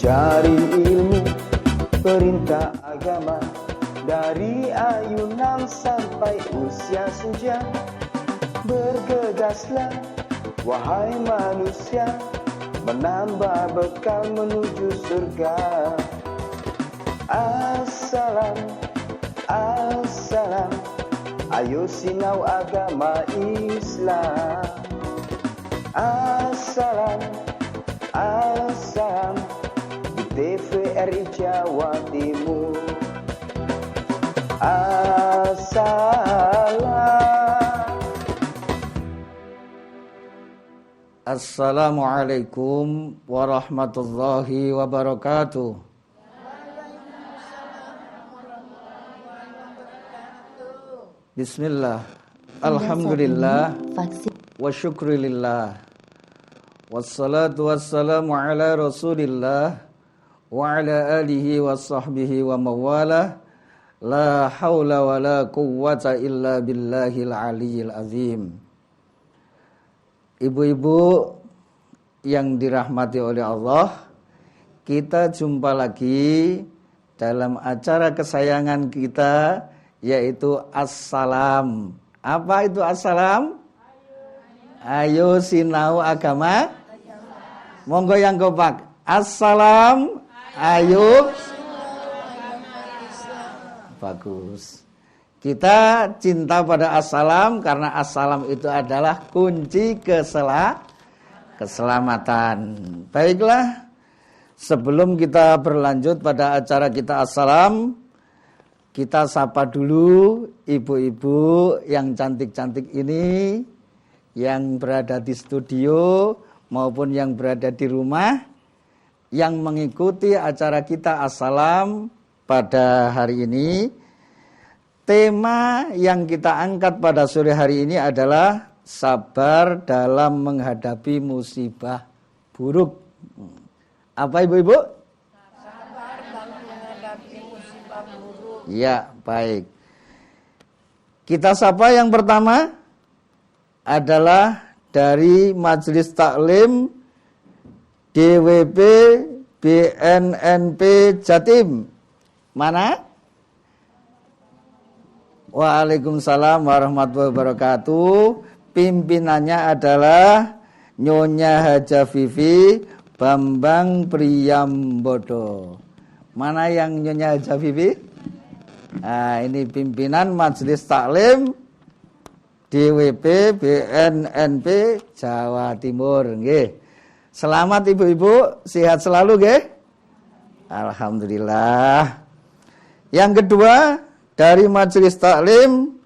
Cari ilmu, perintah agama, dari ayunan sampai usia senja. Bergegaslah, wahai manusia, menambah bekal menuju surga. Assalam, assalam, ayo sinau agama Islam. Assalam, assalam, di TVRI Jawa Timur. Assalam. Assalamualaikum warahmatullahi wabarakatuh. Bismillah, alhamdulillah, wa syukurillah, wassalatu wassalamu ala rasulillah, wa ala alihi wa sahbihi wa mawalah, la hawla wa la quwwata illa billahil aliyyil azim. Ibu-ibu yang dirahmati oleh Allah, kita jumpa lagi dalam acara kesayangan kita, yaitu Assalam. Apa itu Assalam? Ayo sinau agama. Monggo yang kompak. Assalam. Ayo. Bagus. Kita cinta pada Assalam karena Assalam itu adalah kunci keselamatan. Baiklah, sebelum kita berlanjut pada acara kita Assalam, kita sapa dulu ibu-ibu yang cantik-cantik ini, yang berada di studio maupun yang berada di rumah, yang mengikuti acara kita Assalam pada hari ini. Tema yang kita angkat pada sore hari ini adalah sabar dalam menghadapi musibah buruk. Apa ibu-ibu? Sabar dalam menghadapi musibah buruk. Ya, baik. Kita sapa yang pertama adalah dari Majelis Taklim DWP BNNP Jatim. Mana? Waalaikumsalam warahmatullahi wabarakatuh. Pimpinannya adalah Nyonya Haja Vivi Bambang Priyambodo. Mana yang Nyonya Haja Vivi? Nah, ini pimpinan Majelis Taklim DWP BNNP Jawa Timur. Nggih. Selamat ibu-ibu, sehat selalu nggih? Alhamdulillah. Yang kedua dari Majelis Taklim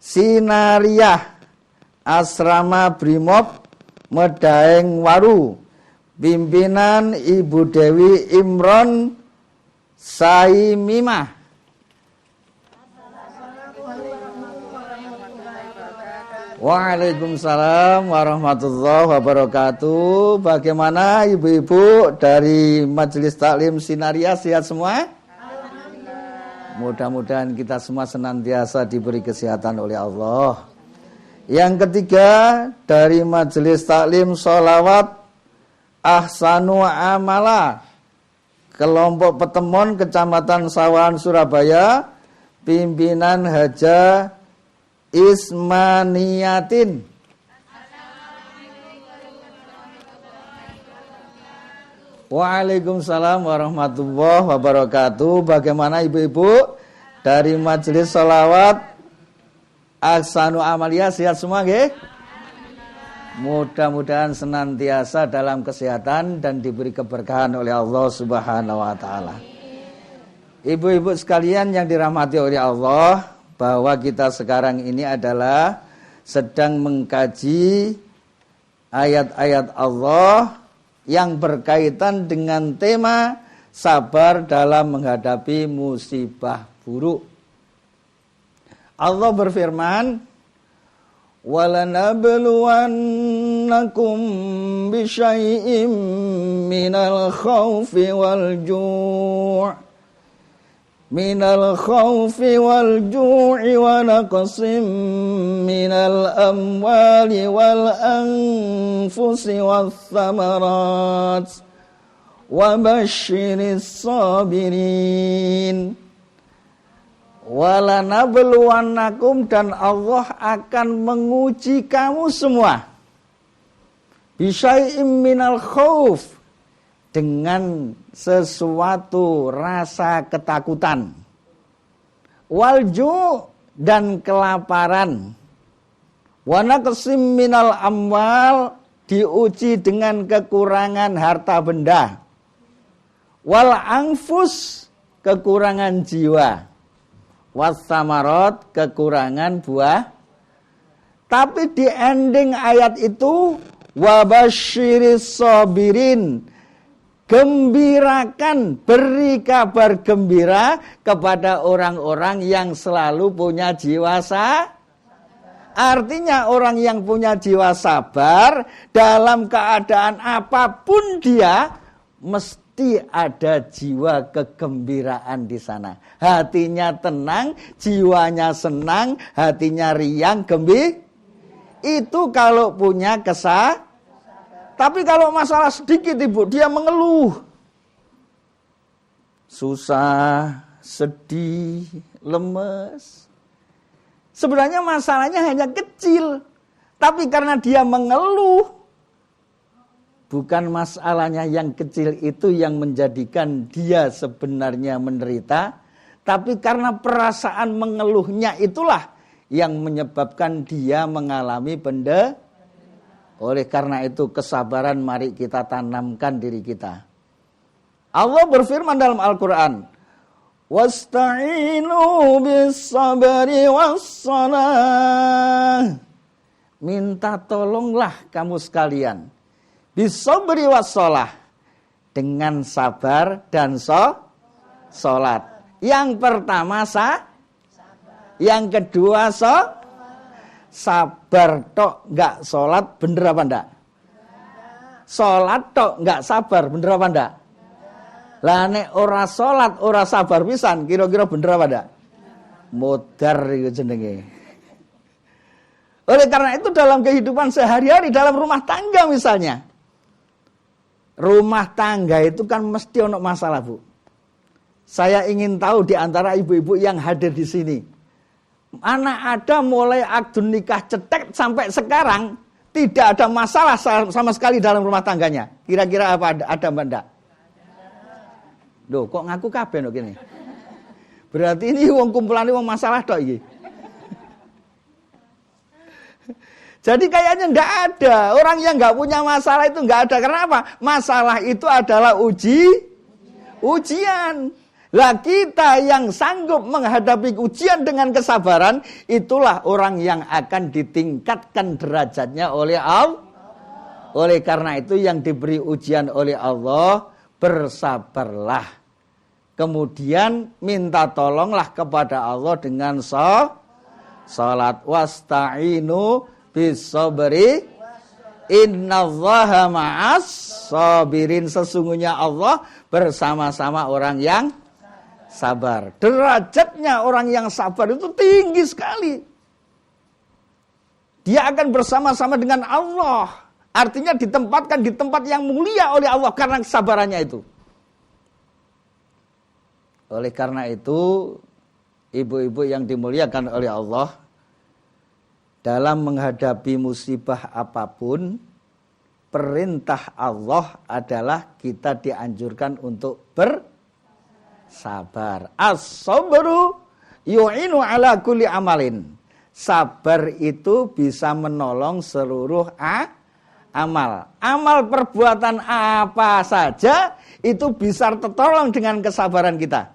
Sinariah Asrama Brimob Medaeng Waru. Pimpinan Ibu Dewi Imron Saimimah. Waalaikumsalam warahmatullahi wabarakatuh. Bagaimana ibu-ibu dari Majelis Taklim Sinariah, sehat semua? Mudah-mudahan kita semua senantiasa diberi kesehatan oleh Allah. Yang ketiga dari Majelis Taklim Sholawat Ahsanu Amala, kelompok Petemon Kecamatan Sawahan Surabaya, pimpinan Haja Ismaniyatin. Waalaikumsalam warahmatullahi wabarakatuh. Bagaimana ibu-ibu dari Majelis Sholawat Ahsanu Amalia, sehat semua nggih? Mudah-mudahan senantiasa dalam kesehatan dan diberi keberkahan oleh Allah Subhanahu wa taala. Ibu-ibu sekalian yang dirahmati oleh Allah, bahwa kita sekarang ini adalah sedang mengkaji ayat-ayat Allah yang berkaitan dengan tema sabar dalam menghadapi musibah buruk. Allah berfirman, وَلَنَبْلُوَنَّكُمْ بِشَيْءٍ مِّنَ الْخَوْفِ وَالْجُوعِ وَنَقْصٍ مِّنَ الْأَمْوَالِ وَالْأَنفُسِ وَالثَّمَرَاتِ wa basyiris sabirin. Walanabluwannakum, dan Allah akan menguji kamu semua. Bisyai'im minal khauf, dengan sesuatu rasa ketakutan. Walju, dan kelaparan. Wa naqsim minal amwal, diuji dengan kekurangan harta benda. Wal anfus, kekurangan jiwa. Wasamarot, kekurangan buah. Tapi di ending ayat itu, wabasyiris sabirin, gembirakan, beri kabar gembira kepada orang-orang yang selalu punya jiwa sabar. Artinya orang yang punya jiwa sabar, dalam keadaan apapun dia, mesti ada jiwa kegembiraan di sana. Hatinya tenang, jiwanya senang, hatinya riang, gembira. Itu kalau punya Tapi kalau masalah sedikit Ibu, dia mengeluh. Susah, sedih, lemes. Sebenarnya masalahnya hanya kecil. Tapi karena dia mengeluh, bukan masalahnya yang kecil itu yang menjadikan dia sebenarnya menderita, tapi karena perasaan mengeluhnya itulah yang menyebabkan dia mengalami penderitaan. Oleh karena itu kesabaran mari kita tanamkan diri kita. Allah berfirman dalam Al-Quran, wasta'inu bis-sabri was-salah. Minta tolonglah kamu sekalian bis-sabri was-salah, dengan sabar dan sholat. Yang pertama yang kedua sabar tok enggak sholat, bener apa enggak? Sholat tok enggak sabar, bener apa enggak? Lah nek ora sholat, ora sabar pisan, kira-kira bener apa enggak? Modar itu jenenge. Oleh karena itu dalam kehidupan sehari-hari, dalam rumah tangga misalnya, rumah tangga itu kan mesti ono masalah, Bu. Saya ingin tahu di antara ibu-ibu yang hadir di sini, anak ada mulai akad nikah cetek sampai sekarang tidak ada masalah sama sekali dalam rumah tangganya. Kira-kira apa ada enggak? Loh, kok ngaku kabeh no gini? Berarti ini wong kumpulan wong masalah tok iki. Jadi kayaknya enggak ada. Orang yang enggak punya masalah itu enggak ada. Karena apa? Masalah itu adalah ujian. Lah kita yang sanggup menghadapi ujian dengan kesabaran, itulah orang yang akan ditingkatkan derajatnya oleh Allah. Oleh karena itu yang diberi ujian oleh Allah, bersabarlah. Kemudian minta tolonglah kepada Allah dengan salat. Wasta'inu bis-sabri innallaha ma'as sabirin. Sesungguhnya Allah bersama-sama orang yang sabar. Derajatnya orang yang sabar itu tinggi sekali. Dia akan bersama-sama dengan Allah. Artinya ditempatkan di tempat yang mulia oleh Allah karena kesabarannya itu. Oleh karena itu, ibu-ibu yang dimuliakan oleh Allah, dalam menghadapi musibah apapun, perintah Allah adalah kita dianjurkan untuk bersabar. As-sabru yu'inu ala kulli amalin. Sabar itu bisa menolong seluruh amal. Amal perbuatan apa saja itu bisa tertolong dengan kesabaran kita.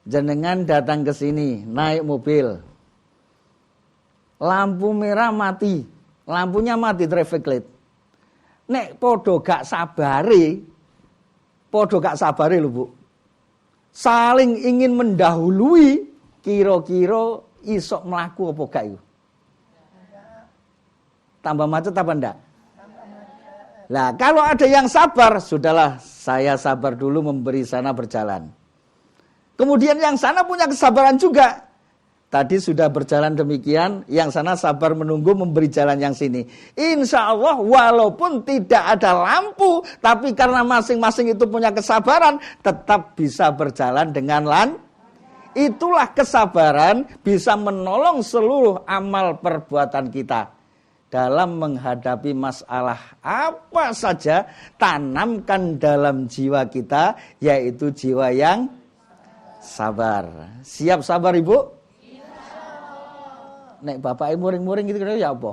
Jenengan datang ke sini naik mobil, lampu merah mati, lampunya mati traffic light. Nek podo gak sabari lho Bu. Saling ingin mendahului, kira-kira isok melaku apa gak itu? Tambah macet apa enggak? Lah kalau ada yang sabar, sudahlah saya sabar dulu memberi sana berjalan. Kemudian yang sana punya kesabaran juga. Tadi sudah berjalan demikian, yang sana sabar menunggu memberi jalan yang sini. Insya Allah walaupun tidak ada lampu, tapi karena masing-masing itu punya kesabaran, tetap bisa berjalan dengan Itulah kesabaran bisa menolong seluruh amal perbuatan kita. Dalam menghadapi masalah apa saja, tanamkan dalam jiwa kita, yaitu jiwa yang sabar. Siap sabar Ibu? Nek bapak muring-muring gitu ya apa?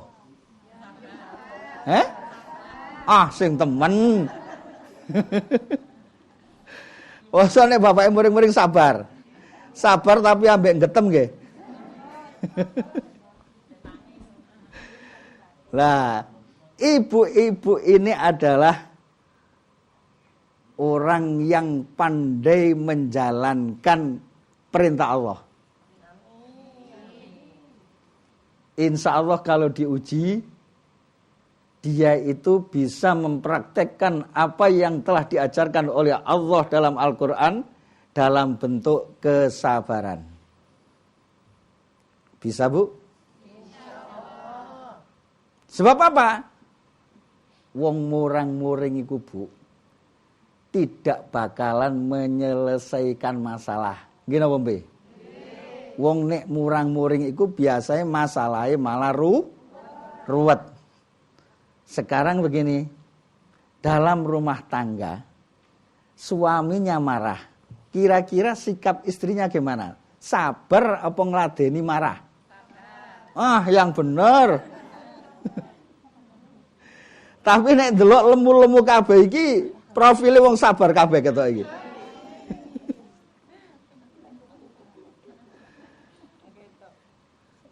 Sing temen. Nek bapak muring-muring sabar. Sabar tapi ambek getem nggih. Lah, ibu-ibu ini adalah orang yang pandai menjalankan perintah Allah. Insya Allah kalau diuji, dia itu bisa mempraktekkan apa yang telah diajarkan oleh Allah dalam Al-Quran dalam bentuk kesabaran. Bisa Bu? Sebab apa? Wong murang-muring iku Bu, tidak bakalan menyelesaikan masalah. Gini apa Mbak? Wong nek murang-muring iku biasanya masalahnya malah ruwet. Sekarang begini, dalam rumah tangga, suaminya marah. Kira-kira sikap istrinya gimana? Sabar apa ngladeni marah? Yang bener. Tapi nek delok lemu-lemu kabeh iki, profile wong sabar kabeh ketok iki.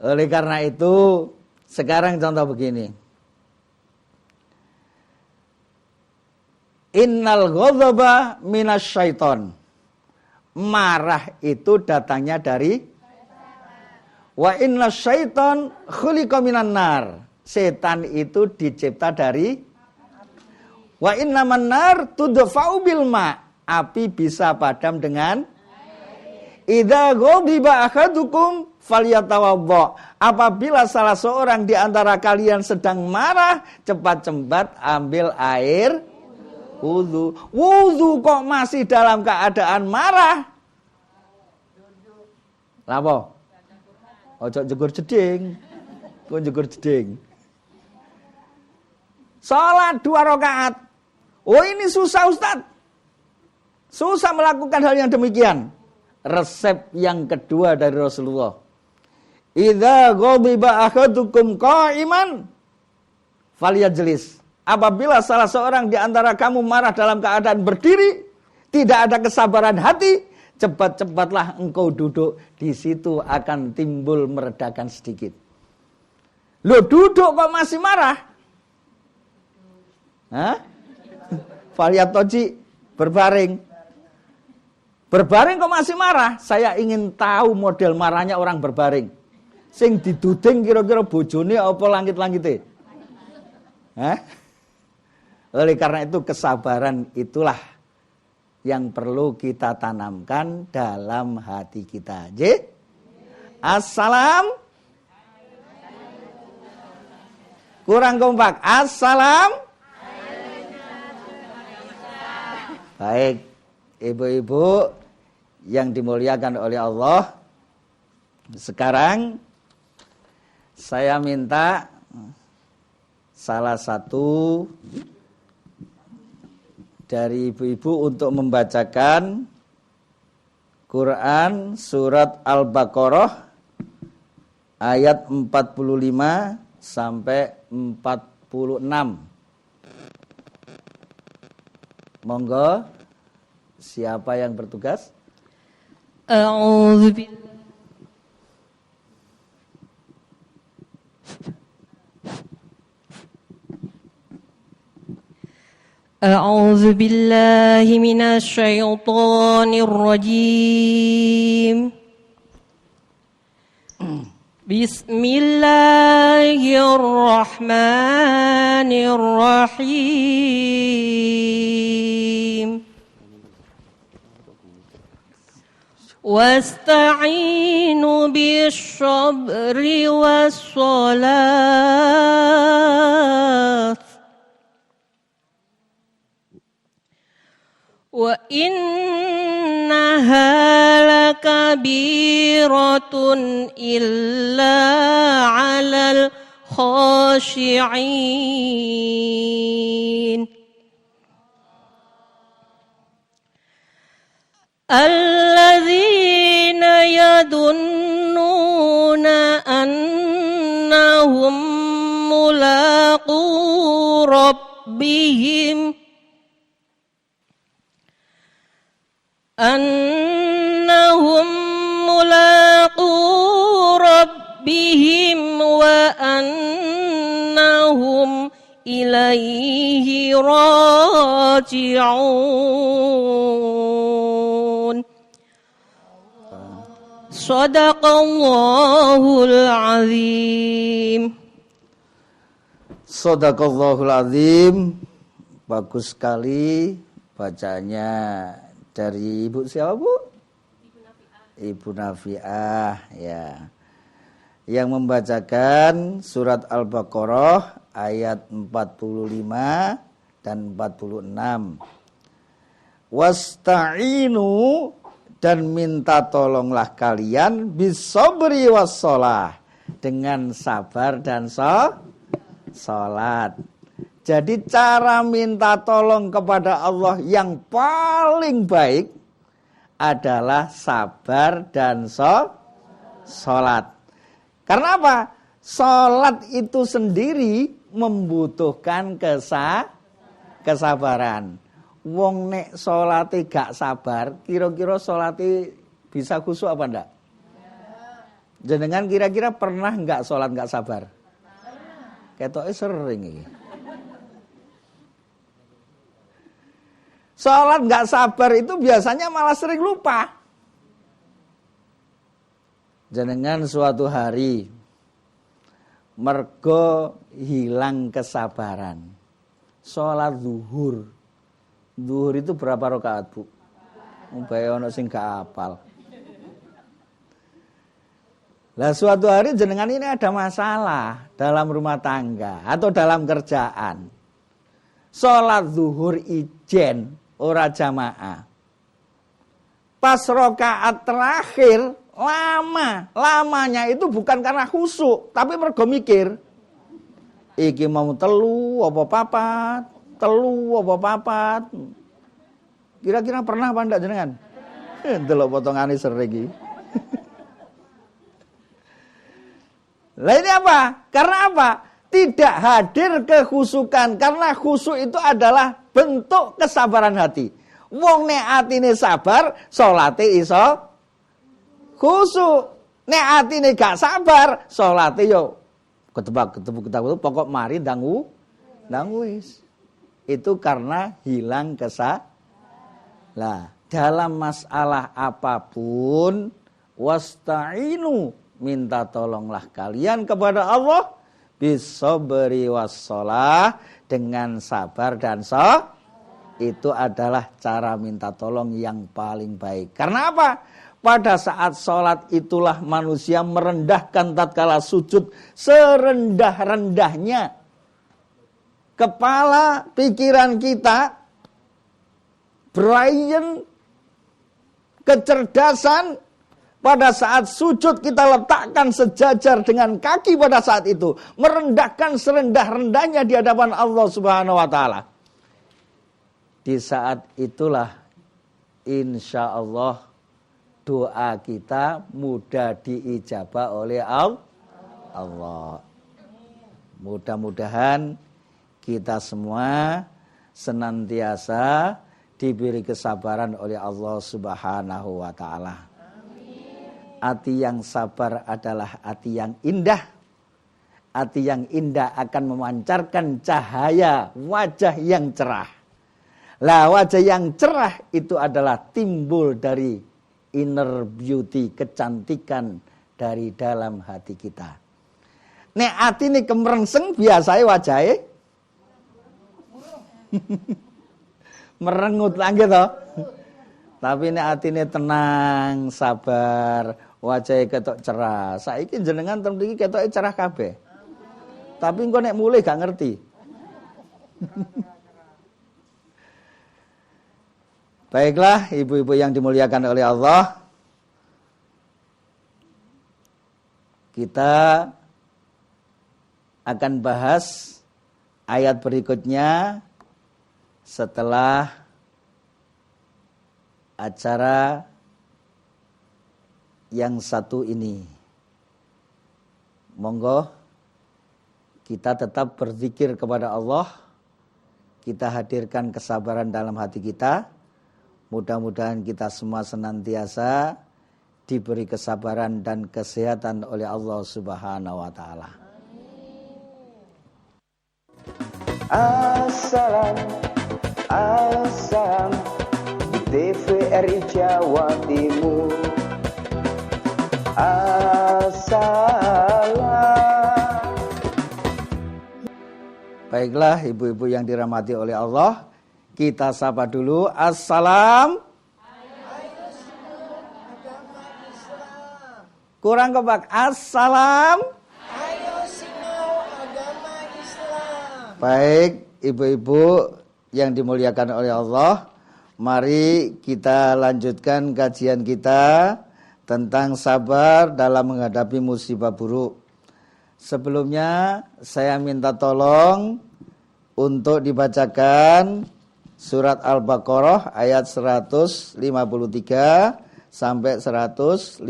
Oleh karena itu, sekarang contoh begini. Innal ghadaba minasyaiton. Marah itu datangnya dari wa inna syaiton khuliqa minan nar. Setan itu dicipta dari wa innaman nar tudfa'u bil ma. Api bisa padam dengan idza ghadiba ahadukum falyatawadda. Apabila salah seorang di antara kalian sedang marah, cepat-cepat ambil air wudu. Wudu kok masih dalam keadaan marah? Lapo? Ojo jegur jeding. Kok jegur jeding? Salat 2 rakaat. Oh ini susah Ustaz. Susah melakukan hal yang demikian. Resep yang kedua dari Rasulullah. Idza ghadiba ahadukum qa'iman falyajlis. Apabila salah seorang di antara kamu marah dalam keadaan berdiri, tidak ada kesabaran hati, cepat-cepatlah engkau duduk. Di situ akan timbul meredakan sedikit. Lo duduk kok masih marah? Falyatoji, berbaring. Berbaring kok masih marah? Saya ingin tahu model marahnya orang berbaring. Sing diduding kira-kira bojone apa langit-langite? Oleh karena itu kesabaran itulah yang perlu kita tanamkan dalam hati kita. Assalam. Kurang kompak. Assalam. Baik, ibu-ibu yang dimuliakan oleh Allah. Sekarang saya minta salah satu dari ibu-ibu untuk membacakan Quran surat Al-Baqarah ayat 45 sampai 46. Monggo, siapa yang bertugas? أعوذ بالله من الشيطان الرجيم بسم الله الرحمن الرحيم wasta'inu bis-sabri was-shalah wa innaha lakabiratun illa 'alal khashi'in alladzina yadunnuna annahum mulaqu rabbihim wa annahum ilaihi raji'un. Shadaqallahul azim. Shadaqallahul azim. Bagus sekali bacanya. Dari Ibu siapa, Bu? Ibu Nafiah, ya. Yang membacakan surat Al-Baqarah ayat 45 dan 46. Wasta'inu, dan minta tolonglah kalian bisabri wassholah, dengan sabar dan salat. Jadi cara minta tolong kepada Allah yang paling baik adalah sabar dan salat. Karena apa? Salat itu sendiri membutuhkan kesabaran. Wong nek salate gak sabar, kira-kira salate bisa khusyuk apa enggak? Jenengan kira-kira pernah enggak salat enggak sabar? Ketoke sering iki. Salat nggak sabar itu biasanya malah sering lupa. Jenengan suatu hari mergo hilang kesabaran. Salat zuhur. Zuhur itu berapa rakaat, Bu? Mbak ono sing gak hafal. Lah suatu hari jenengan ini ada masalah dalam rumah tangga atau dalam kerjaan. Salat zuhur ijen ora jamaah. Pas rakaat terakhir lamanya itu bukan karena khusyuk, tapi mergo mikir. Iki mau telu apa papat. Kira-kira pernah apa ndak jenengan? Delok potongane sering iki. Lah ini apa? Karena apa? Tidak hadir kekhusyukan, karena khusyuk itu adalah bentuk kesabaran hati. Wong nek atine sabar, salate iso khusyuk. Nek atine gak sabar, salate yo ketebak pokok mari ndang wis. Itu karena hilang Lah, dalam masalah apapun wasta'inu, minta tolonglah kalian kepada Allah bisabri wassholah, dengan sabar dan itu adalah cara minta tolong yang paling baik. Karena apa? Pada saat sholat itulah manusia merendahkan tatkala sujud serendah-rendahnya. Kepala pikiran kita, brain, kecerdasan, pada saat sujud kita letakkan sejajar dengan kaki pada saat itu. Merendahkan serendah-rendahnya di hadapan Allah Subhanahu wa ta'ala. Di saat itulah insya Allah doa kita mudah diijabah oleh Allah. Mudah-mudahan kita semua senantiasa diberi kesabaran oleh Allah Subhanahu wa ta'ala. Hati yang sabar adalah hati yang indah. Hati yang indah akan memancarkan cahaya wajah yang cerah. Lah wajah yang cerah itu adalah timbul dari inner beauty, kecantikan dari dalam hati kita. Nek hati ini kemerengseng biasanya wajahnya merengut lagi toh. Tapi nek atine tenang, sabar, wajahnya ketok cerah. Saiki jenengan teng mriki ketoke cerah kabeh. Tapi engko nek mulih gak ngerti. Baiklah, ibu-ibu yang dimuliakan oleh Allah. Kita akan bahas ayat berikutnya setelah acara yang satu ini. Monggo kita tetap berzikir kepada Allah. Kita hadirkan kesabaran dalam hati kita. Mudah-mudahan kita semua senantiasa diberi kesabaran dan kesehatan oleh Allah Subhanahu wa taala. Assalam, assalam di TVRI Jawa Timur. Assalam. Baiklah ibu-ibu yang dirahmati oleh Allah, kita sapa dulu. Assalam. Kurang kompak. Assalam. Ayo sinau agama Islam. Baik, ibu-ibu yang dimuliakan oleh Allah, mari kita lanjutkan kajian kita tentang sabar dalam menghadapi musibah buruk. Sebelumnya saya minta tolong untuk dibacakan surat Al-Baqarah ayat 153 sampai 154.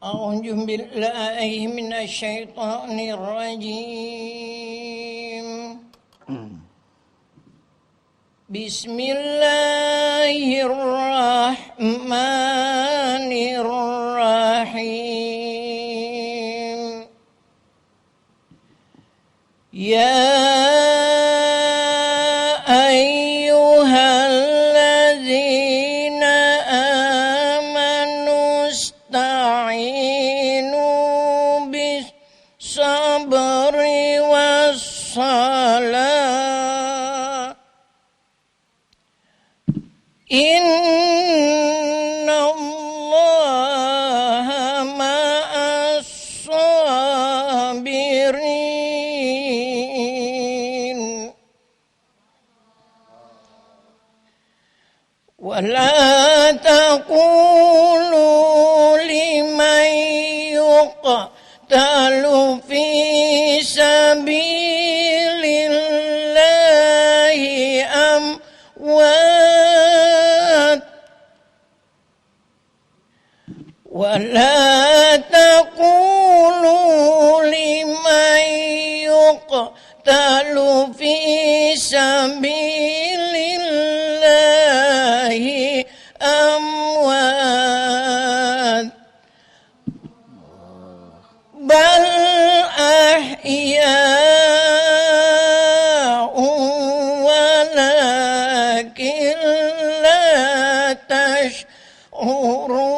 A'udzu billahi minasyaitonir rajim. Bismillahirrahmanirrahim. Ya ayyuhalladzina amanu ista'inu bis-sabri was-salah. Innallaha ma'as-sabirin. Wala taqulu liman yuqtalu fi sabilillahi amwat. Wala taqulu liman yuqtalu fi sabilillahi amwat. Bal ahya'u walakin la tash'urun.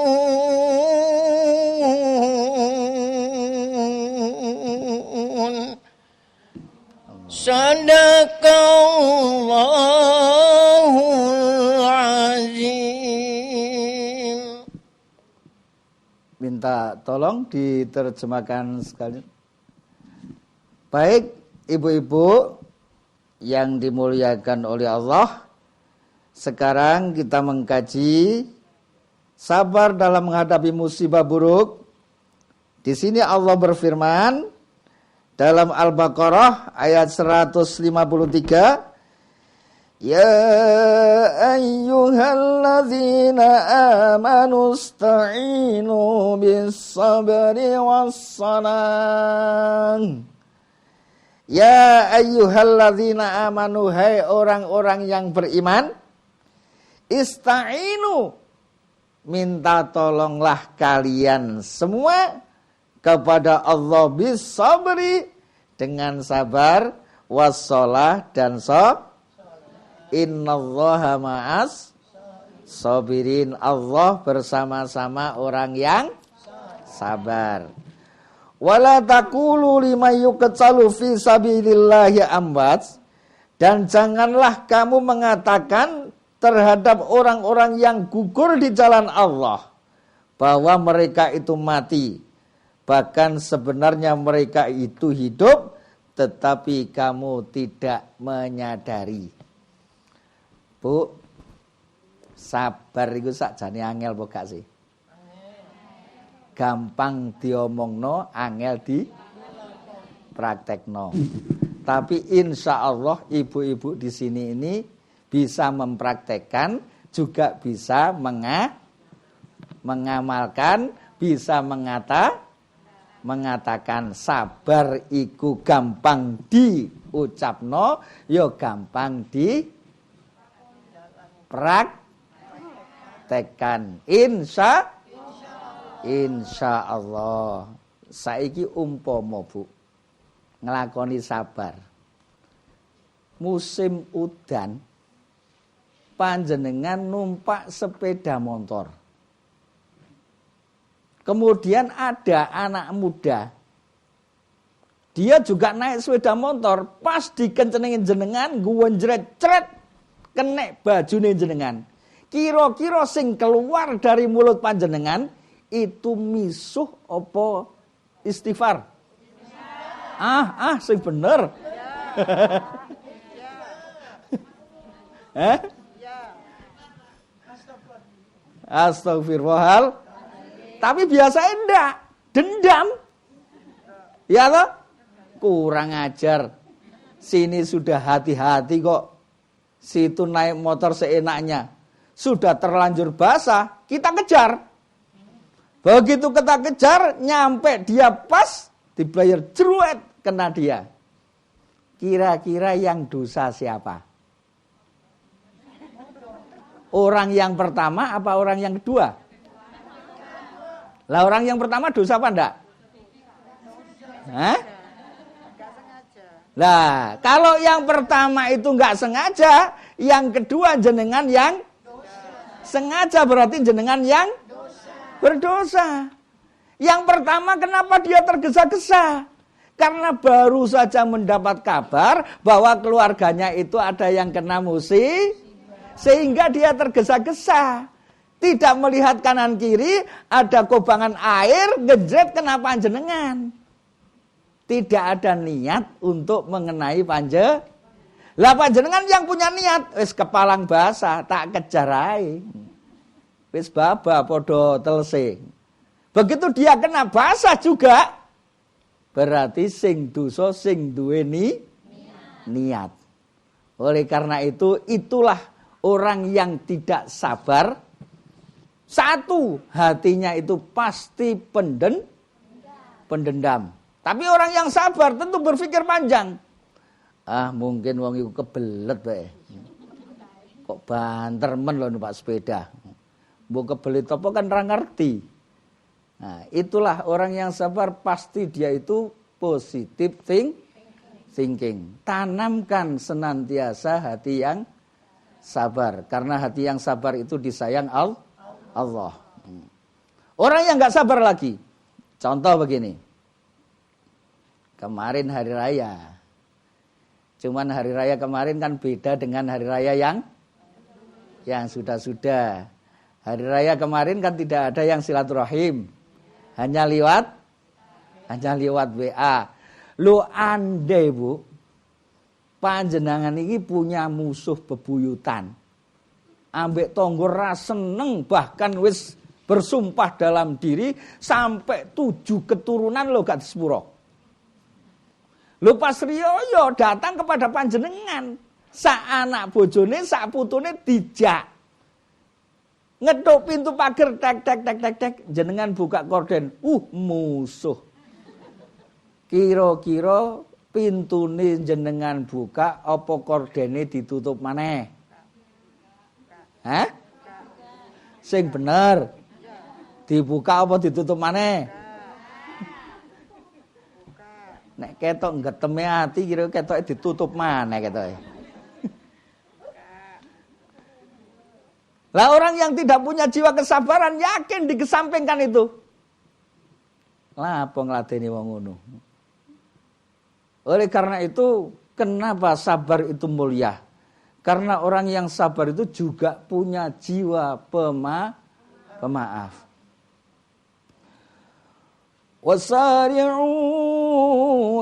Sadaqallahul azim. Minta tolong diterjemahkan sekali. Baik, ibu-ibu yang dimuliakan oleh Allah, sekarang kita mengkaji sabar dalam menghadapi musibah buruk. Di sini Allah berfirman dalam Al-Baqarah ayat 153, Ya ayyuhalladzina amanu ista'inu bis-sabri was-salah. Ya ayyuhalladzina amanu, hai orang-orang yang beriman, ista'inu, minta tolonglah kalian semua kepada Allah bis-sabri, dengan sabar, was-shalah, dan innallaha ma'as sabirin. Allah bersama-sama orang yang sabar. Wala taqulu liman yuqtalu fi sabilillahi amwat, Dan janganlah kamu mengatakan terhadap orang-orang yang gugur di jalan Allah bahwa mereka itu mati. Bahkan sebenarnya mereka itu hidup, tetapi kamu tidak menyadari. Bu, sabar itu sakjane angel apa gak sih? Gampang diomongno, angel di praktekno. Tapi insya Allah ibu-ibu di sini ini bisa mempraktekkan, juga bisa mengamalkan, bisa mengatakan sabar iku gampang diucapno, yo gampang dipraktekkan. Insya Allah. Saiki umpama Bu nglakoni sabar. Musim udan panjenengan numpak sepeda motor. Kemudian ada anak muda. Dia juga naik sepeda motor, pas dikencenengin jenengan guwenjret-cret kenek bajune jenengan. Kira-kira sing keluar dari mulut panjenengan itu misuh apa istighfar? Sing bener. Astagfirullahal. Tapi biasanya enggak, dendam. Ya loh? Kurang ajar. Sini sudah hati-hati kok. Situ naik motor seenaknya. Sudah terlanjur basah, kita kejar. Begitu kita kejar, nyampe dia pas, dibayar jeruet kena dia. Kira-kira yang dosa siapa? Orang yang pertama apa orang yang kedua? Lah orang yang pertama dosa apa enggak? Hah? Lah, kalau yang pertama itu enggak sengaja, yang kedua jenengan yang sengaja, berarti jenengan yang berdosa. Yang pertama kenapa dia tergesa-gesa? Karena baru saja mendapat kabar bahwa keluarganya itu ada yang kena musibah, sehingga dia tergesa-gesa. Tidak melihat kanan kiri, ada kobangan air, ngejret kena panjenengan. Tidak ada niat untuk mengenai panjenengan. Lah panjenengan yang punya niat, wis kepalang basah, tak kejar ae. Wis baba podo telese. Begitu dia kena basah juga, berarti sing dosa sing duwe niat. Oleh karena itu, itulah orang yang tidak sabar. Satu, hatinya itu pasti pendendam. Tapi orang yang sabar tentu berpikir panjang. Mungkin wong iku kebelet bae. Kok banter men lho numpak sepeda. Mbok kebelet apa kan ra ngerti. Nah, itulah orang yang sabar, pasti dia itu positive thinking. Tanamkan senantiasa hati yang sabar. Karena hati yang sabar itu disayang Allah. Orang yang gak sabar lagi. Contoh begini. Kemarin hari raya. Cuman hari raya kemarin kan beda dengan hari raya yang sudah-sudah. Hari raya kemarin kan tidak ada yang silaturahim. Hanya lewat WA. Lo andai Bu, panjenengan ini punya musuh bebuyutan. Ambek tonggo ra seneng, bahkan wis bersumpah dalam diri sampai 7 keturunan lo gak disepuro. Lo pas riyo datang kepada panjenengan, sak anak bojone, sak putune dijak. Ngedok pintu pagar, tek, jenengan buka korden. Musuh. Kira-kira pintune jenengan buka, apa kordene ditutup maneh? Hah? Sing bener. Dibuka apa ditutup maneh? Nek ketok ngeteme ati kira ketoke ditutup maneh ketoke. Lah orang yang tidak punya jiwa kesabaran yakin dikesampingkan itu. Lah apa ngladeni wong ngono. Oleh karena itu Kenapa sabar itu mulia? Karena orang yang sabar itu juga punya jiwa pemaaf. Wasari'u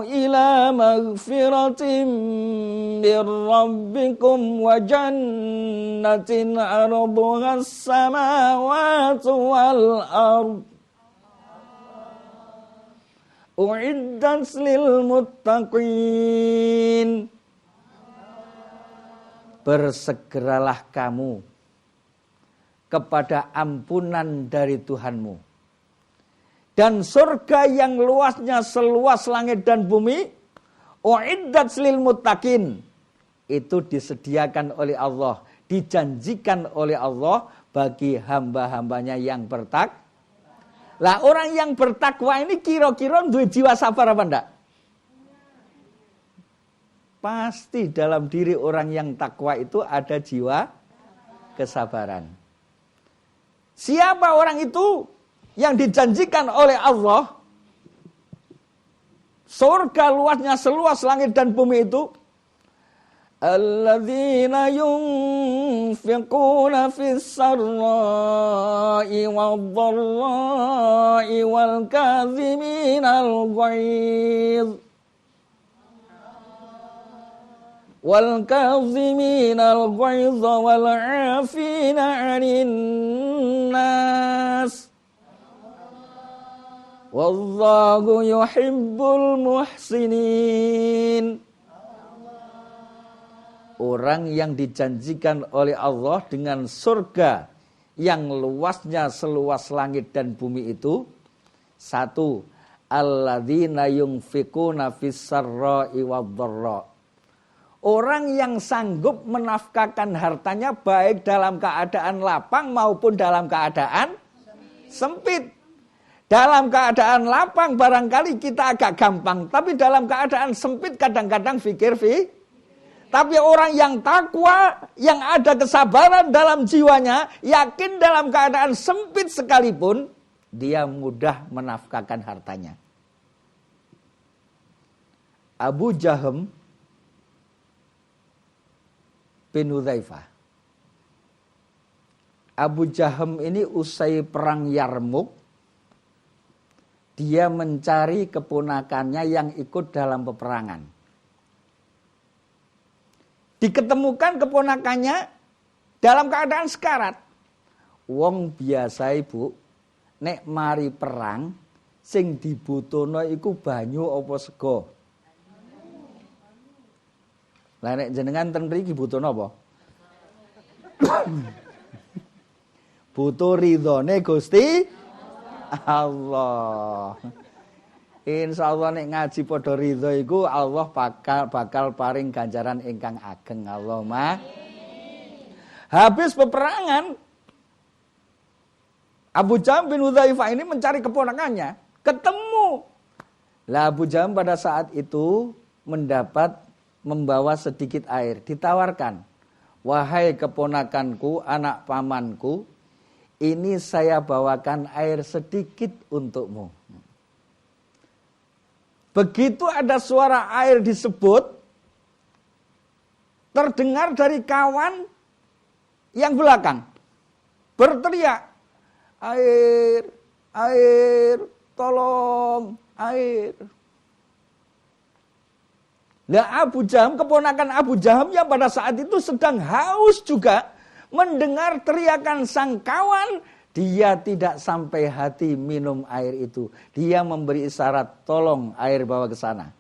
ila maghfiratin mir rabbikum wa jannatin 'arduhas samawati wal ard u'iddat lil muttaqin. Bersegeralah kamu kepada ampunan dari Tuhanmu. Dan surga yang luasnya seluas langit dan bumi, u'iddat lil muttaqin, itu disediakan oleh Allah, dijanjikan oleh Allah bagi hamba-hambanya yang bertakwa. Lah orang yang bertakwa ini kira-kira duwe jiwa sabar apa enggak? Pasti dalam diri orang yang takwa itu ada jiwa kesabaran. Siapa orang itu yang dijanjikan oleh Allah surga luasnya seluas langit dan bumi itu? Alladzina yunfiquna fis sarra'i wadh-dharra'i wal kadhiminal ghaidh wal kadhiminal ghaidha wal 'afina 'anil nas wallahu yuhibbul muhsinin. Orang yang dijanjikan oleh Allah dengan surga yang luasnya seluas langit dan bumi itu, satu, alladzina yunfiquna fis sarra'i wadh-dharra. Orang yang sanggup menafkahkan hartanya baik dalam keadaan lapang maupun dalam keadaan sempit. Dalam keadaan lapang barangkali kita agak gampang, tapi dalam keadaan sempit kadang-kadang fikir. Tapi orang yang takwa, yang ada kesabaran dalam jiwanya, yakin dalam keadaan sempit sekalipun, dia mudah menafkahkan hartanya. Abu Jahm bin Hudzaifah. Abu Jahm ini usai perang Yarmuk, dia mencari keponakannya yang ikut dalam peperangan. Diketemukan keponakannya dalam keadaan sekarat. Wong biasa ibu, nek mari perang, sing dibutuhno iku banyu apa sego. Lah nek jenengan ten mriki butuhno apa? Butuh ridhone Gusti Allah. Insyaallah nek ngaji padha ridho iku Allah bakal paring ganjaran ingkang ageng. Allahumma. Habis peperangan, Abu Jahm bin Hudzaifah ini mencari keponakannya, ketemu. Lah Abu Jahm pada saat itu membawa sedikit air, ditawarkan. Wahai keponakanku, anak pamanku, ini saya bawakan air sedikit untukmu. Begitu ada suara air disebut, terdengar dari kawan yang belakang. Berteriak, air, air, tolong, air. Nah Abu Jahm, keponakan Abu Jahm yang pada saat itu sedang haus juga, mendengar teriakan sang kawan, dia tidak sampai hati minum air itu. Dia memberi isyarat, tolong air bawa ke sana.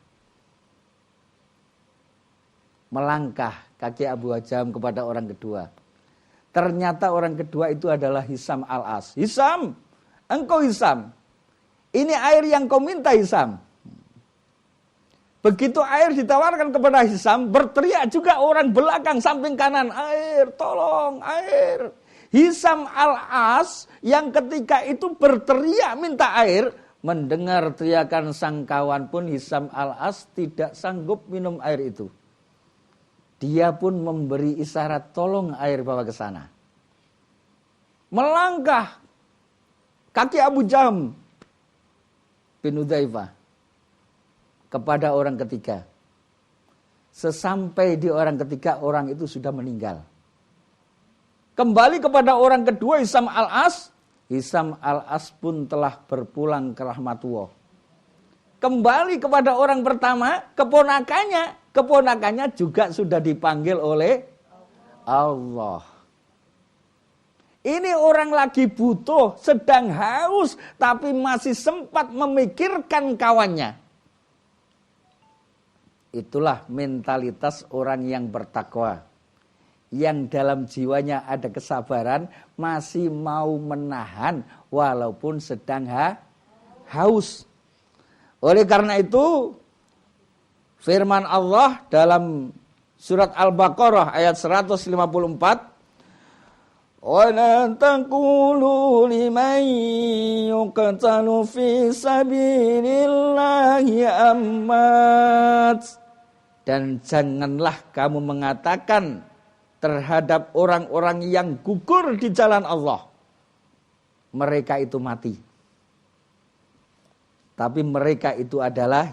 Melangkah kaki Abu Jahm kepada orang kedua. Ternyata orang kedua itu adalah Hisam al-As. Hisam, engkau Hisam. Ini air yang kau minta Hisam. Begitu air ditawarkan kepada Hisam, berteriak juga orang belakang samping kanan, air, tolong, air. Hisam al-As yang ketika itu berteriak minta air, mendengar teriakan sang kawan pun Hisam al-As tidak sanggup minum air itu. Dia pun memberi isyarat, tolong air bawa ke sana. Melangkah kaki Abu Jahm bin Hudzaifah kepada orang ketiga. Sesampai di orang ketiga, orang itu sudah meninggal. Kembali kepada orang kedua, Hisam al-As. Hisam al-As pun telah berpulang ke rahmatullah. Kembali kepada orang pertama, keponakannya juga sudah dipanggil oleh Allah. Ini orang lagi butuh, sedang haus, tapi masih sempat memikirkan kawannya. Itulah mentalitas orang yang bertakwa. Yang dalam jiwanya ada kesabaran, masih mau menahan walaupun sedang haus. Oleh karena itu, firman Allah dalam surat Al-Baqarah ayat 154, وَلَا تَقُولُوا لِمَنْ يُقْتَلُ فِي سَبِيلِ اللَّهِ أَمْوَاتٌ. Dan janganlah kamu mengatakan terhadap orang-orang yang gugur di jalan Allah, mereka itu mati. Tapi mereka itu adalah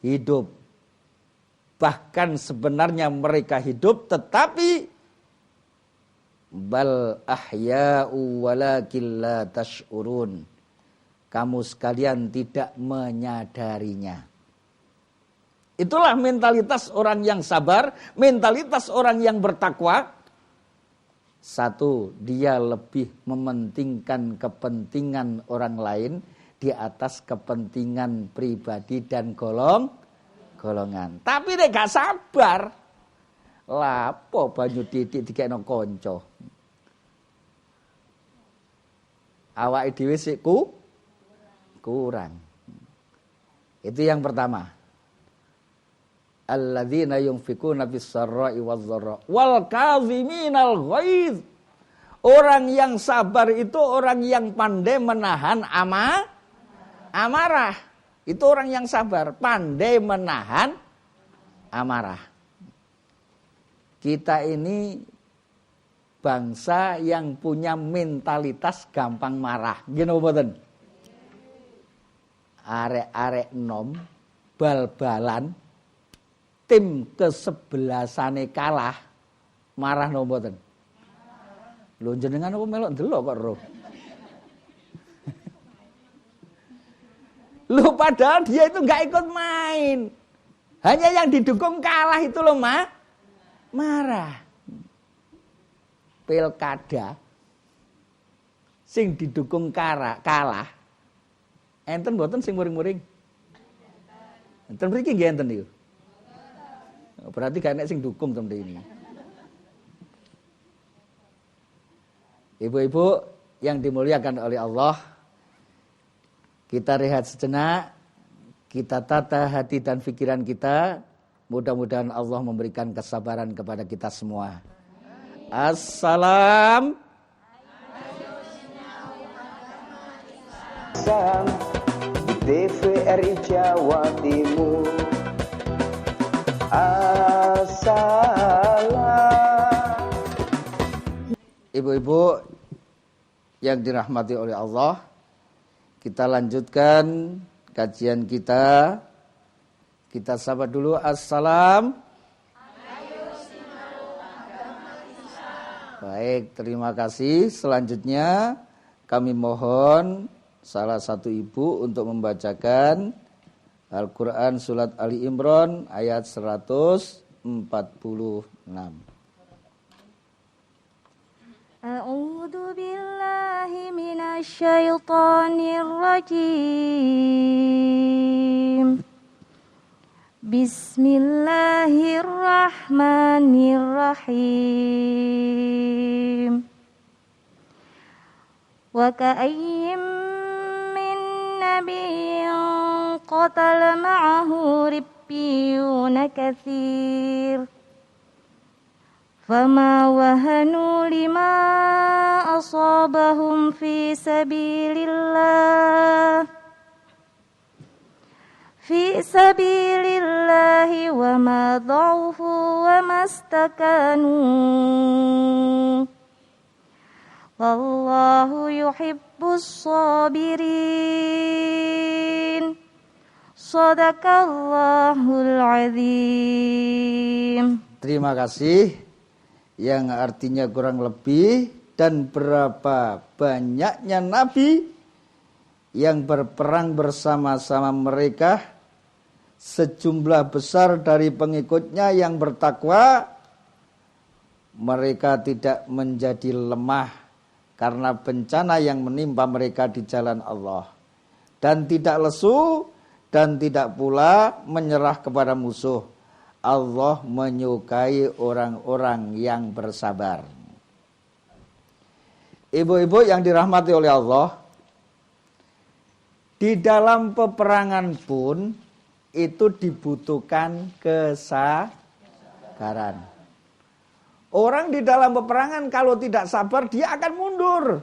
hidup. Bahkan sebenarnya mereka hidup, tetapi bal ahya'u walakin la tash'urun. Kamu sekalian tidak menyadarinya. Itulah mentalitas orang yang sabar, mentalitas orang yang bertakwa. Satu, dia lebih mementingkan kepentingan orang lain di atas kepentingan pribadi dan golongan. Tapi nek gak sabar, lapo banyu titik dikekno kanca. Awake dhewe sik kurang. Itu yang pertama. Alladzina yunfikuna bis-sarra'i wadh-dharra wal kaziminal ghaidz. Orang yang sabar itu orang yang pandai menahan amarah. Itu orang yang sabar, pandai menahan amarah. Kita ini bangsa yang punya mentalitas gampang marah. Gini mboten? Arek-arek nom, bal-balan, tim kesebelasane kalah, marah no mboten? Lho jenengan apa melok ndelok kok roh? Loh padahal dia itu nggak ikut main. Hanya yang didukung kalah itu loh marah. Pilkada sing didukung kalah. Enten mboten sing muring-muring? Enten mriki nggih enten niku. Berarti gak enek sing dukung temen ini. Ibu-ibu yang dimuliakan oleh Allah, kita rehat sejenak, kita tata hati dan pikiran kita. Mudah-mudahan Allah memberikan kesabaran kepada kita semua. Assalam. Di TVRI Jawa Timur. Assalam. Ibu-ibu yang dirahmati oleh Allah, kita lanjutkan kajian kita. Kita sahabat dulu. Assalam. Baik, terima kasih. Selanjutnya kami mohon salah satu ibu untuk membacakan Al-Quran surat Ali Imran ayat 146. A'udzu billahi minasy syaithanir rajim. Bismillahirrahmanirrahim. Wa ka'ayyim min nabiyyin qatala ma'ahu ribbiyuna katsir. Fama wahanu lima asabahum fi sabilillah wa ma dha'ufu wa mastakanu wallahu yuhibbus sabirin. Shadaqallahul azim. Terima kasih, yang artinya kurang lebih, dan berapa banyaknya nabi yang berperang bersama-sama mereka, sejumlah besar dari pengikutnya yang bertakwa, mereka tidak menjadi lemah karena bencana yang menimpa mereka di jalan Allah, dan tidak lesu dan tidak pula menyerah kepada musuh. Allah menyukai orang-orang yang bersabar. Ibu-ibu yang dirahmati oleh Allah, di dalam peperangan pun itu dibutuhkan kesabaran. Orang di dalam peperangan kalau tidak sabar dia akan mundur.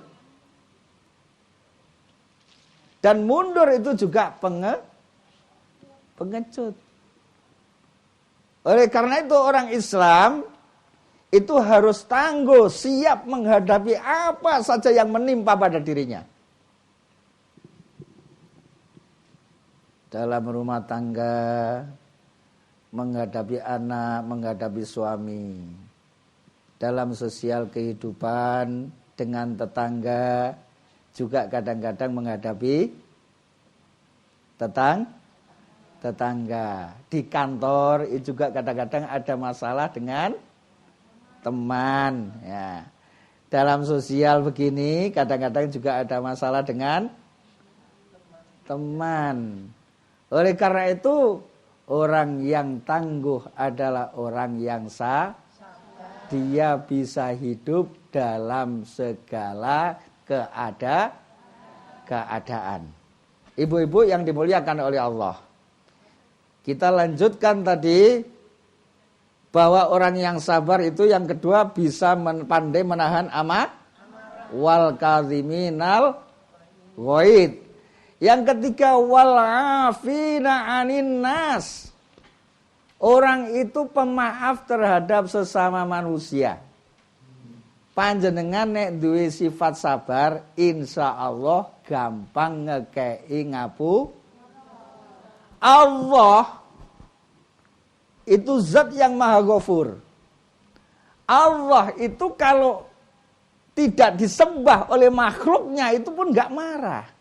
Dan mundur itu juga pengecut. Oleh karena itu orang Islam itu harus tangguh, siap menghadapi apa saja yang menimpa pada dirinya. Dalam rumah tangga, menghadapi anak, menghadapi suami. Dalam sosial kehidupan dengan tetangga, juga kadang-kadang menghadapi tetangga. Di kantor itu juga kadang-kadang ada masalah dengan teman, ya. Dalam sosial begini kadang-kadang juga ada masalah dengan teman. Oleh karena itu orang yang tangguh adalah orang yang dia bisa hidup dalam segala keadaan. Ibu-ibu yang dimuliakan oleh Allah, kita lanjutkan tadi bahwa orang yang sabar itu yang kedua bisa pandai menahan amarah wal kadhiminal ghaid. Yang ketiga wal afina anin nas. Orang itu pemaaf terhadap sesama manusia. Panjenengan nek duwe sifat sabar, insyaallah gampang ngekei ngapura. Allah itu zat yang maha ghafur. Allah itu kalau tidak disembah oleh makhluknya itu pun gak marah.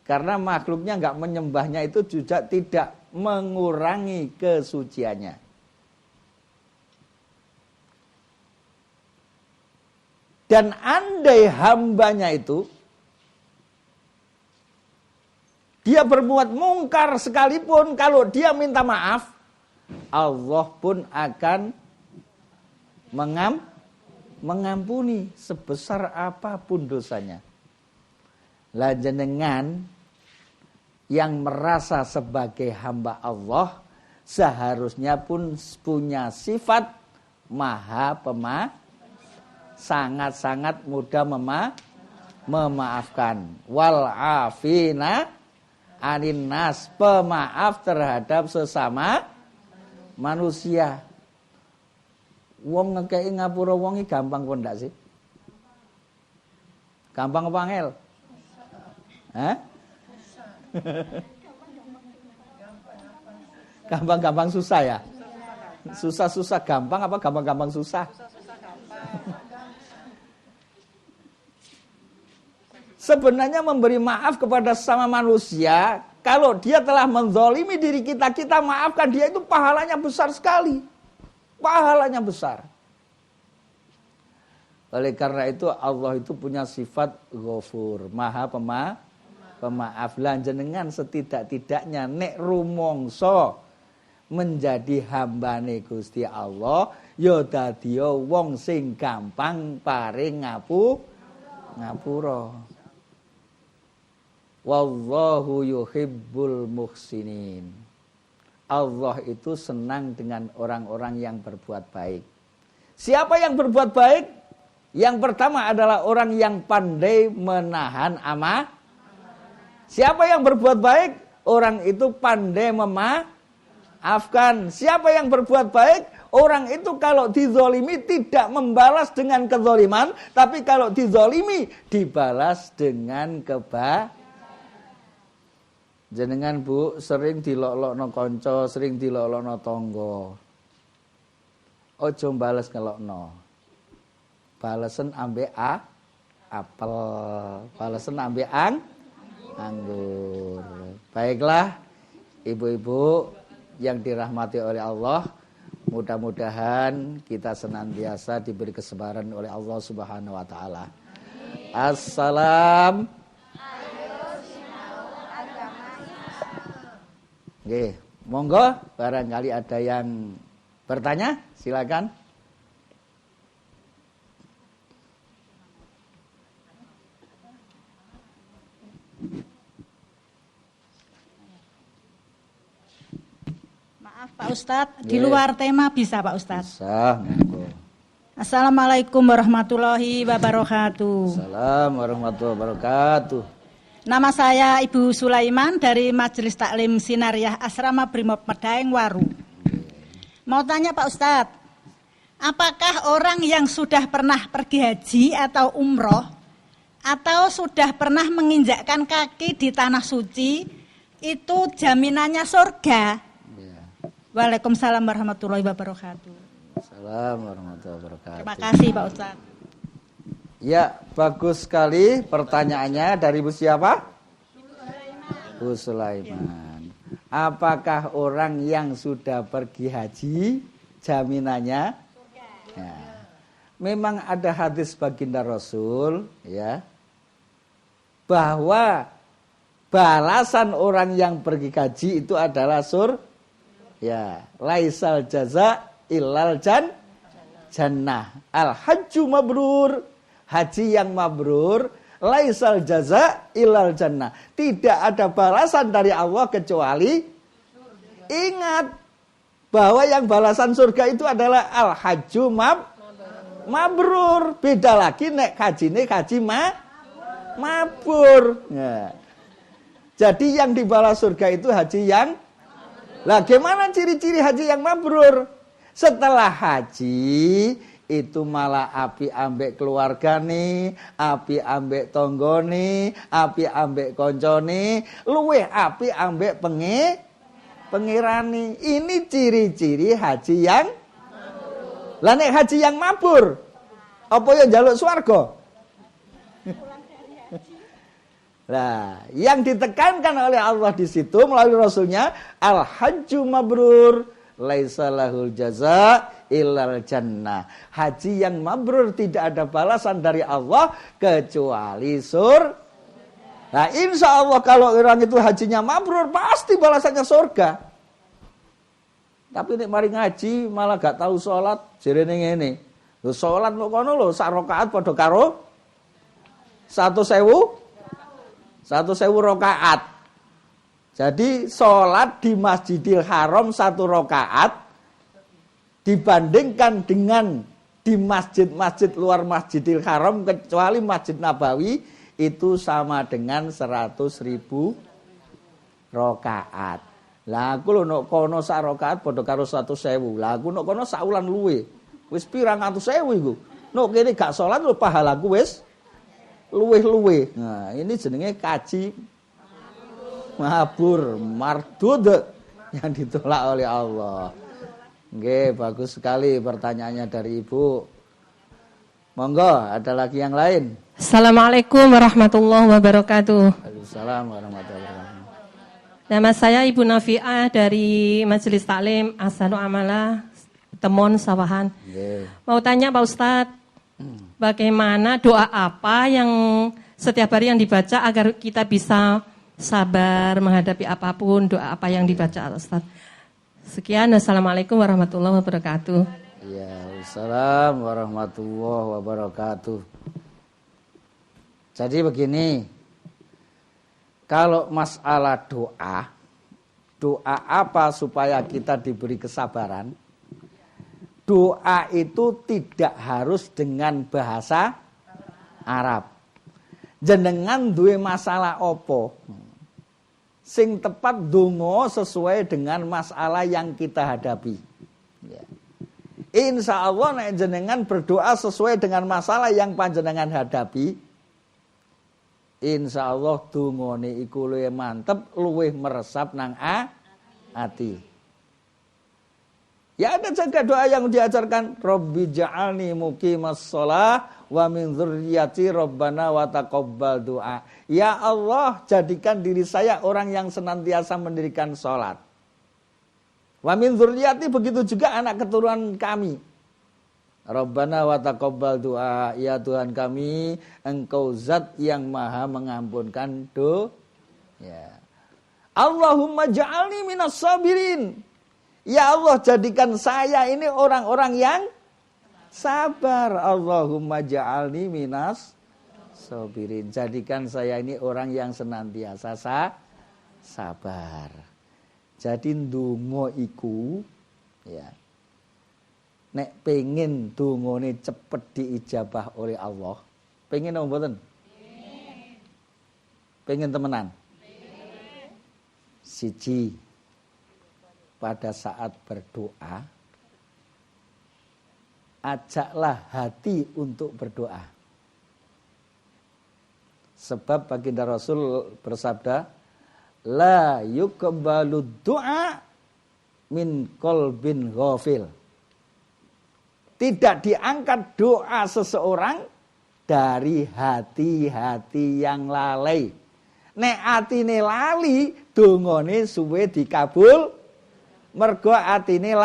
Karena makhluknya gak menyembahnya itu juga tidak mengurangi kesuciannya. Dan andai hambanya itu dia berbuat mungkar sekalipun, kalau dia minta maaf, Allah pun akan mengampuni sebesar apapun dosanya. Lah jenengan yang merasa sebagai hamba Allah seharusnya pun punya sifat maha sangat-sangat mudah memaafkan. Wal afina anin nas, pemaaf terhadap sesama manusia. Wong ngekei ngapura wong iki gampang pun ndak sih? Gampang apa angel? Hah? Gampang-gampang susah ya? Susah-susah gampang apa gampang-gampang susah? Sebenarnya memberi maaf kepada sesama manusia, kalau dia telah menzalimi diri kita, kita maafkan dia, itu pahalanya besar sekali. Pahalanya besar. Oleh karena itu Allah itu punya sifat ghafur, maha pemaaf. Lan jenengan setidak-tidaknya nek rumangsa menjadi hambane Gusti Allah, ya dadi wong sing gampang paring ngapura. Wallahu yuhibbul muhsinin. Allah itu senang dengan orang-orang yang berbuat baik. Siapa yang berbuat baik? Yang pertama adalah orang yang pandai menahan amarah. Siapa yang berbuat baik? Orang itu pandai memaafkan. Siapa yang berbuat baik? Orang itu kalau dizolimi tidak membalas dengan kezoliman, tapi kalau dizolimi dibalas dengan Jenengan Bu sering dilok-lokno kanca, sering dilok-lokno tangga. Aja bales ngelokno. Balesen ambek apel, balesen ambek anggur. Baiklah ibu-ibu yang dirahmati oleh Allah, mudah-mudahan kita senantiasa diberi kesabaran oleh Allah Subhanahu wa taala. Assalam. Nggih, monggo barangkali ada yang bertanya, silakan. Maaf Pak Ustadz, di luar tema bisa Pak Ustadz? Bisa, monggo. Assalamualaikum warahmatullahi wabarakatuh. Assalamualaikum warahmatullahi wabarakatuh. Nama saya Ibu Sulaiman dari Majelis Taklim Sinariah Asrama Brimob Medaeng Waru. Mau tanya Pak Ustadz, apakah orang yang sudah pernah pergi haji atau umroh atau sudah pernah menginjakkan kaki di tanah suci itu jaminannya surga? Ya. Waalaikumsalam warahmatullahi wabarakatuh. Assalamualaikum warahmatullahi wabarakatuh. Terima kasih Pak Ustadz. Ya, bagus sekali pertanyaannya dari Bu siapa? Bu Sulaiman. Apakah orang yang sudah pergi haji jaminannya? Ya. Memang ada hadis baginda Rasul ya, bahwa balasan orang yang pergi haji itu adalah ya, laisal jaza illal jannah. Al hajju mabrur, haji yang mabrur, laisal jaza illal jannah. Tidak ada balasan dari Allah kecuali ingat bahwa yang balasan surga itu adalah al hajju mabrur. Beda lagi nek hajine haji mabrur. Ya. Jadi yang dibalas surga itu haji yang. Lah gimana ciri-ciri haji yang mabrur? Setelah haji itu malah api ambek keluargane, api ambek tonggone, api ambek koncone, luweh api ambek pengirani. Ini ciri-ciri haji yang mabrur. Lah nek haji yang mabur, apa ya njaluk swarga? Nah, yang ditekankan oleh Allah di situ melalui Rasulnya, al hajju mabrur, laisa lahul jaza illal jannah. Haji yang mabrur tidak ada balasan dari Allah kecuali surga. Nah, insya Allah kalau orang itu hajinya mabrur pasti balasannya surga. Tapi nek mari ngaji malah gak tahu sholat, jerene ngene. Lho sholat kok kono lho sak rakaat padha karo 1.000 rakaat. Jadi sholat di Masjidil Haram 1 rakaat dibandingkan dengan di masjid-masjid luar Masjidil Haram kecuali Masjid Nabawi itu sama dengan 100.000 rakaat. Lah aku lho nek kono sak rakaat padha karo 100.000. Lah aku nek kono sak wulan luwe. Wis pirang atus ewu iku. Nek kene gak salat lho pahalaku wis luweh-luweh. Nah, ini jenenge kaji mabur, mardud yang ditolak oleh Allah. Nggih, bagus sekali pertanyaannya dari Ibu. Monggo, ada lagi yang lain. Assalamualaikum warahmatullahi wabarakatuh. Waalaikumsalam warahmatullahi wabarakatuh. Nama saya Ibu Nafi'ah dari Majelis Taklim Ahsanul Amalah Temon Sawahan. Nggih. Mau tanya Pak Ustadz, bagaimana doa apa yang setiap hari yang dibaca agar kita bisa sabar menghadapi apapun, doa apa yang dibaca Ustadz? Sekian, Assalamualaikum warahmatullahi wabarakatuh. Ya, Waalaikumsalam warahmatullahi wabarakatuh. Jadi begini, kalau masalah doa apa supaya kita diberi kesabaran? Doa itu tidak harus dengan bahasa Arab. Jenengan duwe masalah opo? Sing tepat donga sesuai dengan masalah yang kita hadapi. Ya. Insya Allah nek jenengan berdoa sesuai dengan masalah yang panjenengan hadapi, insyaallah dungane iku luwih mantep, luwih meresap nang ati. Ya ada juga doa yang diajarkan, Rabbi ja'alni muqimas shalah wa min dzurriyyati rabbana wa taqabbal du'a. Ya Allah, jadikan diri saya orang yang senantiasa mendirikan salat. Wa min dzurriyyati, begitu juga anak keturunan kami. Rabbana wa taqabbal du'a, ya Tuhan kami, Engkau zat yang maha mengampunkan ya. Allahumma ja'alni minas sabirin. Ya Allah, jadikan saya ini orang-orang yang sabar. Allahumma ja'alni minas sabirin. Jadikan saya ini orang yang senantiasa sabar. Jadi ndonga iku ya. Nek pengen dongane cepet diijabah oleh Allah. Pengen apa mboten? Pengen temenan? Siji, pada saat berdoa, ajaklah hati untuk berdoa. Sebab baginda Rasul bersabda, la yuqbalu du'a min qalbin ghafil. Tidak diangkat doa seseorang dari hati-hati yang lalai. Nek atine lali, dongane suwe dikabul. Mergo atine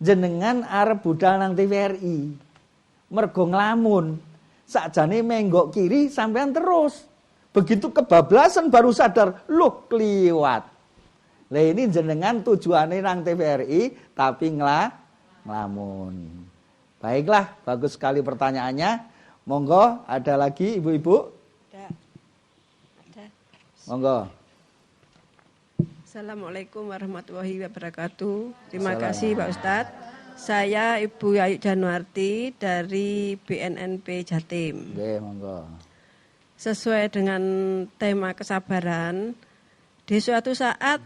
jenengan arep budal nang TVRI. Mergo nglamun. Sakjane menggok kiri sampean terus. Begitu kebablasan baru sadar, loh kliwat. Lah ini jenengan tujuane nang TVRI tapi nglamun. Baiklah, bagus sekali pertanyaannya. Monggo, ada lagi ibu-ibu? Ada. Monggo. Assalamualaikum warahmatullahi wabarakatuh. Terima kasih Pak Ustadz. Saya Ibu Ayu Januarti dari BNNP Jatim. Oke, monggo. Sesuai dengan tema kesabaran, di suatu saat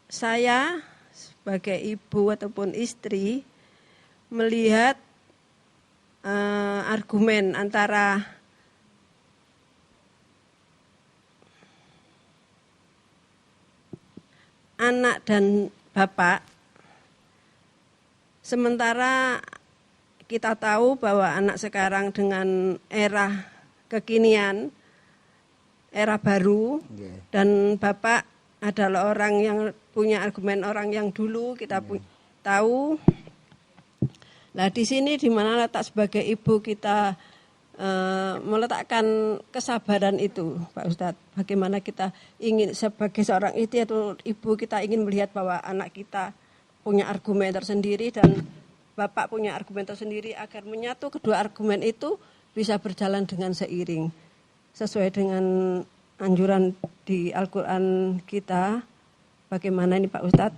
saya sebagai ibu ataupun istri melihat argumen antara anak dan bapak, sementara kita tahu bahwa anak sekarang dengan era kekinian, era baru, dan bapak adalah orang yang punya argumen orang yang dulu kita tahu. Nah di sini di mana letak sebagai ibu kita meletakkan kesabaran itu, Pak Ustadz. Bagaimana kita ingin sebagai seorang istri atau ibu kita ingin melihat bahwa anak kita punya argumen tersendiri dan bapak punya argumen tersendiri agar menyatu kedua argumen itu bisa berjalan dengan seiring. Sesuai dengan anjuran di Al-Quran kita, bagaimana ini Pak Ustadz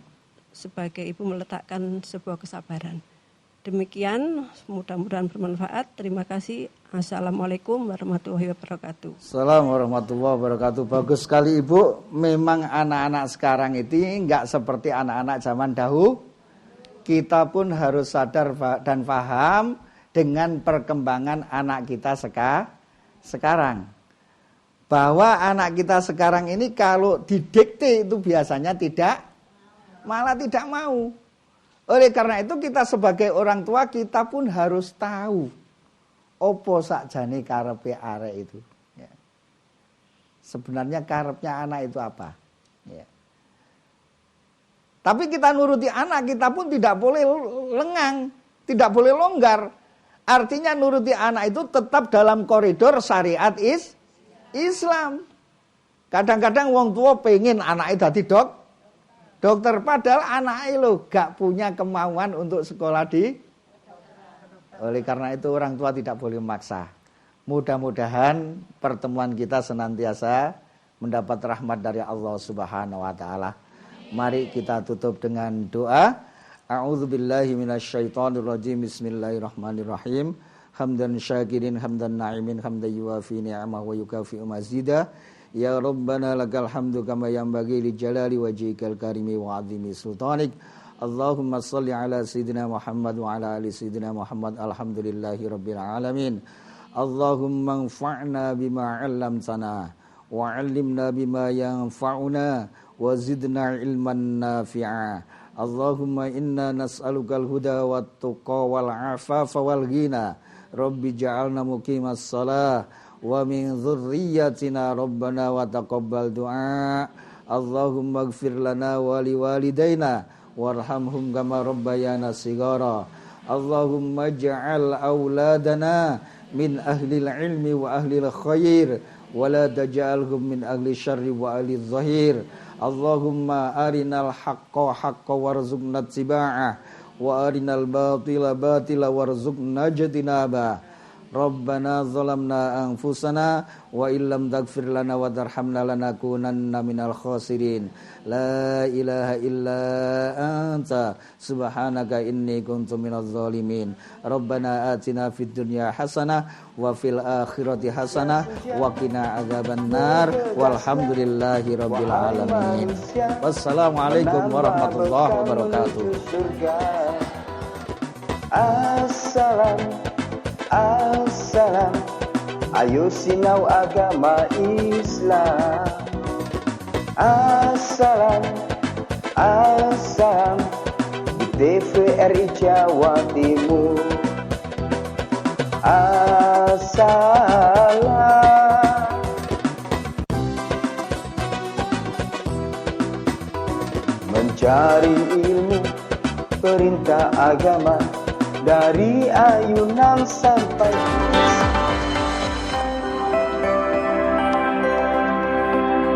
sebagai ibu meletakkan sebuah kesabaran. Demikian, mudah-mudahan bermanfaat. Terima kasih. Assalamualaikum warahmatullahi wabarakatuh. Assalamualaikum warahmatullahi wabarakatuh. Bagus sekali Ibu. Memang anak-anak sekarang itu enggak seperti anak-anak zaman dahulu. Kita pun harus sadar dan paham dengan perkembangan anak kita sekarang. Bahwa anak kita sekarang ini kalau didikte itu biasanya malah tidak mau. Oleh karena itu kita sebagai orang tua kita pun harus tahu opo sakjane karepe arek itu. Ya. Sebenarnya karepnya anak itu apa? Ya. Tapi kita nuruti anak, kita pun tidak boleh lengang, tidak boleh longgar. Artinya nuruti anak itu tetap dalam koridor syariat Islam. Kadang-kadang wong tua pengen anaknya dadi dokter, padahal anaknya lo gak punya kemauan untuk sekolah oleh karena itu orang tua tidak boleh memaksa. Mudah-mudahan pertemuan kita senantiasa mendapat rahmat dari Allah Subhanahu wa taala. Mari kita tutup dengan doa. A'udzubillahi minasyaitonirrajim. Bismillahirrahmanirrahim. Hamdan syakirin, hamdan na'imin, hamdan yuwafi ni'amah wa yukafi'u mazidah. Ya Rabbana lakal hamdu kama yanbaghi li jalali wajhikal karimi wa 'azimi sultanik. Allahumma shalli ala sayyidina Muhammad wa ala ali sayyidina Muhammad. Alhamdulillahi rabbil alamin. Allahumma anfa'na bima 'allamtana wa 'allimna bima yanfa'una wa zidna ilman nafi'a. Allahumma inna nas'alukal huda wat tuqa wal 'afafa wal ghina. Rabbi ja'alna muqimas shalah wa min dzurriyyatina rabbana wa taqabbal du'a. Allahumma ighfir lana wa liwalidayna warhamhum kama rabbayana shighara. Allahumma ja'al auladana min ahlil ilmi wa ahlil khair wa la taj'alhum min ahli syarri wa ahli zahir. Allahumma arinal haqqa haqqa warzuqna ittiba'ah wa arinal batila batila warzuqna ijtinabah. Rabbana zalamna anfusana wa illam taghfir lana wa tarhamna lanakunanna minal khasirin. La ilaha illa anta subhanaka inni kuntu minadh zalimin. Rabbana atina fid dunya hasanah wa fil akhirati hasanah wa qina adzabannar walhamdulillahi rabbil alamin. Wassalamualaikum warahmatullahi wabarakatuh. Assalam, ayo sinau agama Islam. Assalam, di TVRI Jawa Timur. Assalam. Mencari ilmu, perintah agama dari ayunan sampai